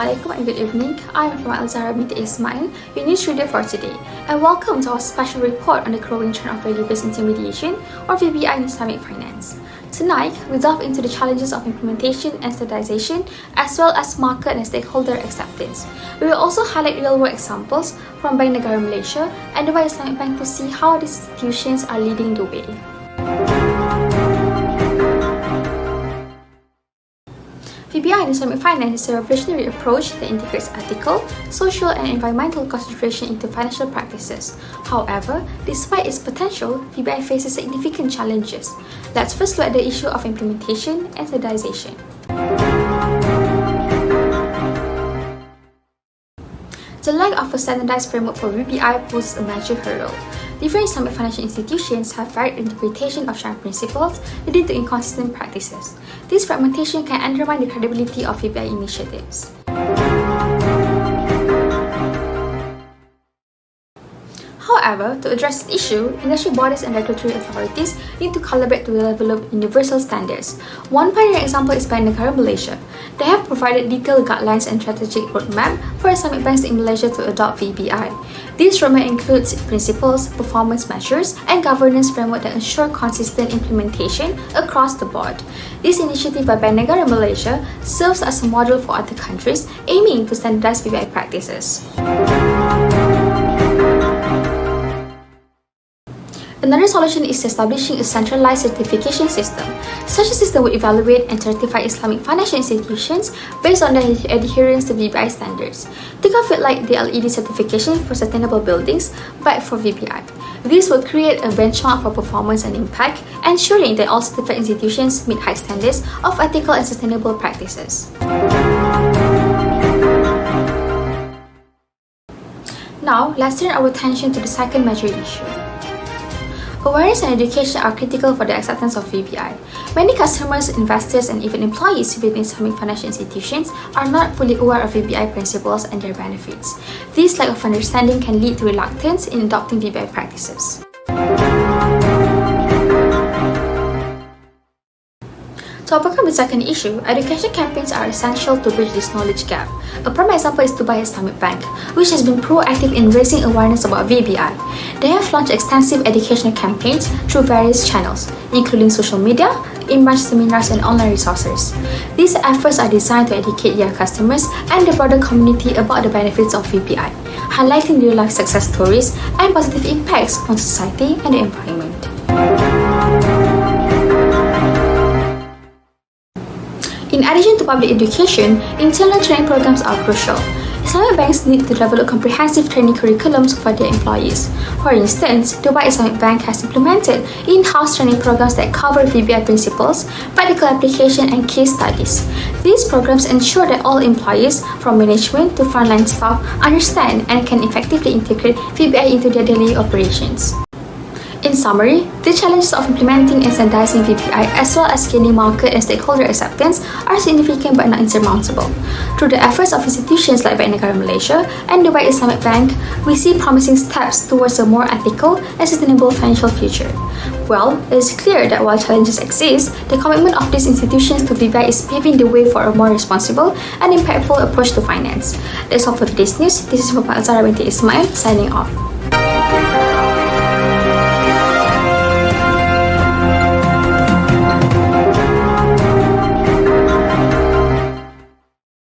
Assalamualaikum and good evening. I am from El-Zahra Binti Ismail, your news reader for today, and welcome to our special report on the growing trend of value-based intermediation, or VBI, in Islamic finance. Tonight, we delve into the challenges of implementation and standardization, as well as market and stakeholder acceptance. We will also highlight real-world examples from Bank Negara Malaysia and the Islamic Bank to see how these institutions are leading the way. VBI in Islamic finance is a revolutionary approach that integrates ethical, social, and environmental consideration into financial practices. However, despite its potential, VBI faces significant challenges. Let's first look at the issue of implementation and standardization. The lack of a standardized framework for VBI poses a major hurdle. Different Islamic financial institutions have varied interpretation of Sharia principles, leading to inconsistent practices. This fragmentation can undermine the credibility of VBI initiatives. However, to address this issue, industry bodies and regulatory authorities need to collaborate to develop universal standards. One pioneer example is Bank Negara Malaysia. They have provided detailed guidelines and strategic roadmap for Islamic banks in Malaysia to adopt VBI. This roadmap includes principles, performance measures, and governance framework that ensure consistent implementation across the board. This initiative by Bank Negara Malaysia serves as a model for other countries aiming to standardize VBI practices. Another solution is establishing a centralized certification system. Such a system would evaluate and certify Islamic financial institutions based on their adherence to VBI standards. Think of it like the LED certification for sustainable buildings, but for VBI. This will create a benchmark for performance and impact, ensuring that all certified institutions meet high standards of ethical and sustainable practices. Now, let's turn our attention to the second major issue. Awareness and education are critical for the acceptance of VBI. Many customers, investors, and even employees within Islamic financial institutions are not fully aware of VBI principles and their benefits. This lack of understanding can lead to reluctance in adopting VBI practices. To overcome the second issue, education campaigns are essential to bridge this knowledge gap. A prime example is Dubai Islamic Bank, which has been proactive in raising awareness about VBI. They have launched extensive educational campaigns through various channels, including social media, in-branch seminars, and online resources. These efforts are designed to educate their customers and the broader community about the benefits of VBI, highlighting real-life success stories and positive impacts on society and the environment. In addition to public education, internal training programs are crucial. Islamic banks need to develop comprehensive training curriculums for their employees. For instance, Dubai Islamic Bank has implemented in-house training programs that cover VBI principles, practical application, and case studies. These programs ensure that all employees, from management to frontline staff, understand and can effectively integrate VBI into their daily operations. In summary, the challenges of implementing and standardizing VBI as well as gaining market and stakeholder acceptance are significant but not insurmountable. Through the efforts of institutions like Bank Negara Malaysia and Dubai Islamic Bank, we see promising steps towards a more ethical and sustainable financial future. Well, it is clear that while challenges exist, the commitment of these institutions to VBI is paving the way for a more responsible and impactful approach to finance. That's all for today's news. This is from El-Zahra Binti Ismail, signing off.